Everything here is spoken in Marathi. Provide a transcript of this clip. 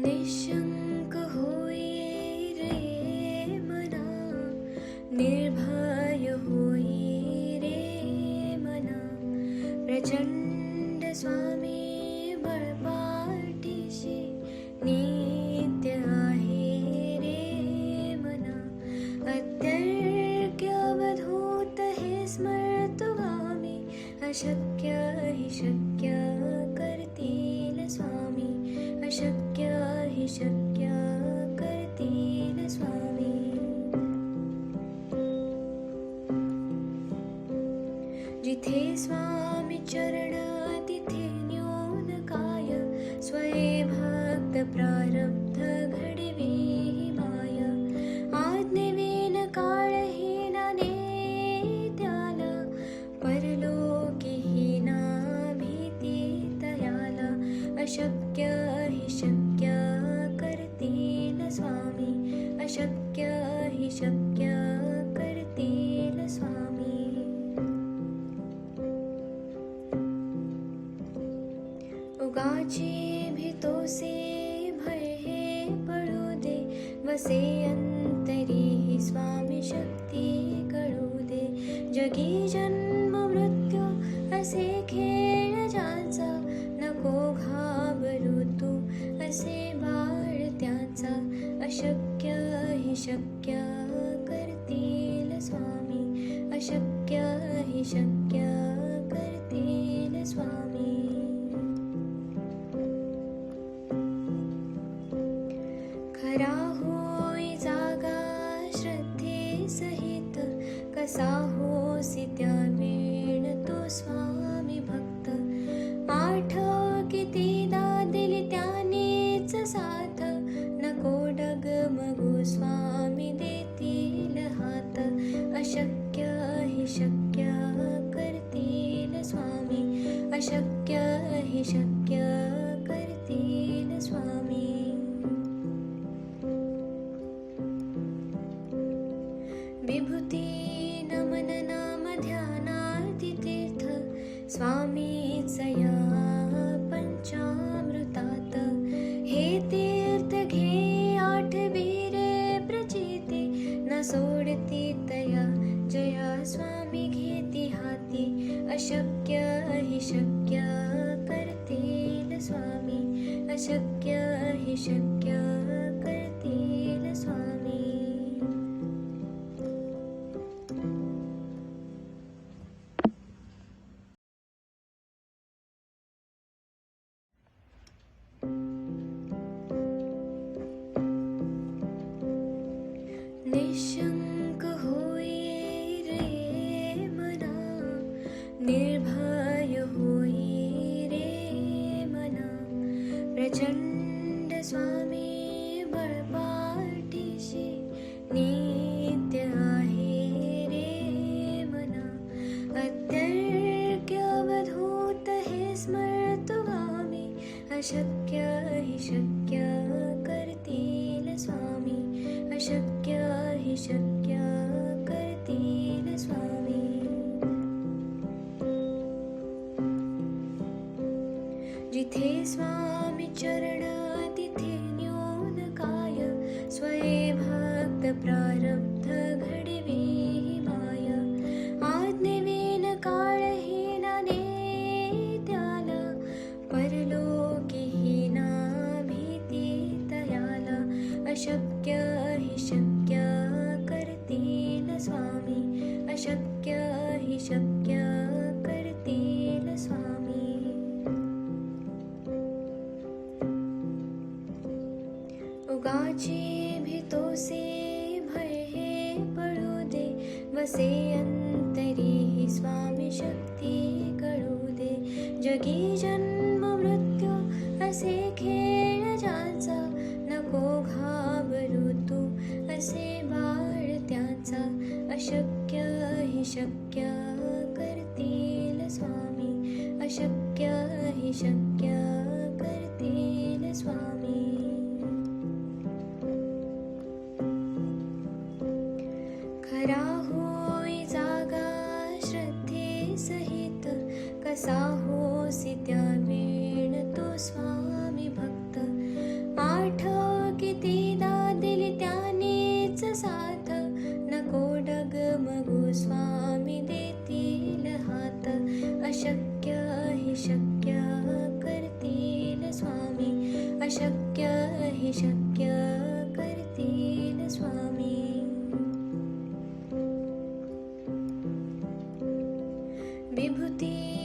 निशंक होई रे मना, निर्भय होई रे मना, प्रचंड स्वामी बळपाठीशी नित्य आहे रे मना. अत्यर्क्य अवधूत हे स्मर्तुगामी, अशक्य हि शक्य करतील स्वामी, अशक्य हि शक्य करतील स्वामी. जिथे स्वामी चरण तिथे न्यून काय, स्वये भक्त प्रारब्ध घडवी माय. आज्ञेविन काळहीना नेत्याला, परलोकीहीना भीती तयाला. अशक्य हि शक्य करतील स्वामी, अशक्य हि शक्य करतील स्वामी. उगाची भीतोसे भय हे पळू दे, वसे अंतरी ही स्वामी शक्ती कळू दे. जगी जन्म मृत्यू असे खेळ ज्याचा, नको घाबरू तू असे बाळ त्याचा. अशक्य हि शक्य करतील स्वामी, अशक्य हि शक्य करतील स्वामी. खरा होई जागा श्रद्धे सहित, कसा होसी त्या वेळ तो स्वामी भक्त. आठव कितीदा दिली त्यानेच साथ, नको डगमगू स्वामी देतील हात. अशक्य हि शक्य करतील स्वामी, अशक्य हि शक्य करतील स्वामी. विभूती नमन नाम ध्यानार्ती तीर्थ, स्वामीच या पंचामृतात. हे तीर्थ घे आठवी रे प्रचिती, न सोडती तया जया स्वामी घेती हाती. अशक्य हि शक्य करतील स्वामी, अशक्य हि शक्य करतील स्वामी. निशंक होई रे मना, निर्भय होई रे मना. प्रचंड स्वामी बळपाठीशी नित्य आहे रे मना. अत्यर्क्य अवधूत हे स्मर्तुगामी, अशक्य हि शक्य करतील स्वामी, अशक्य हि शक्य करतील स्वामी. जिथे स्वामी चरण तिथे न्यून काय, स्वये भक्त प्रारब्ध घडवी माय. आज्ञेविन काळहीना नेत्याला, परलोकीहीना भीती तयाला. अशक्य हि शक्य करतील स्वामी, अशक्य हि शक्य करतील स्वामी. उगाची भीतोसे भय हे पळू दे, वसे अंतरी ही स्वामी शक्ती कळू दे. जगी जन्म मृत्यू असे खेळ ज्याचा, नको घाबरू तू असे बाळ त्याचा. अशक्य हि शक्य करतील स्वामी, अशक्य हि शक्य करतील स्वामी. खरा होई जागा श्रद्धे सहित, कसा होसी त्या वीण तो स्वामी भक्त. आठ कितीदा दिली त्यानेच साथ, नको डगमगू स्वामी देतील हात. अशक्य हि शक्य करतील स्वामी, अशक्य हि शक्य करतील स्वामी. विभूती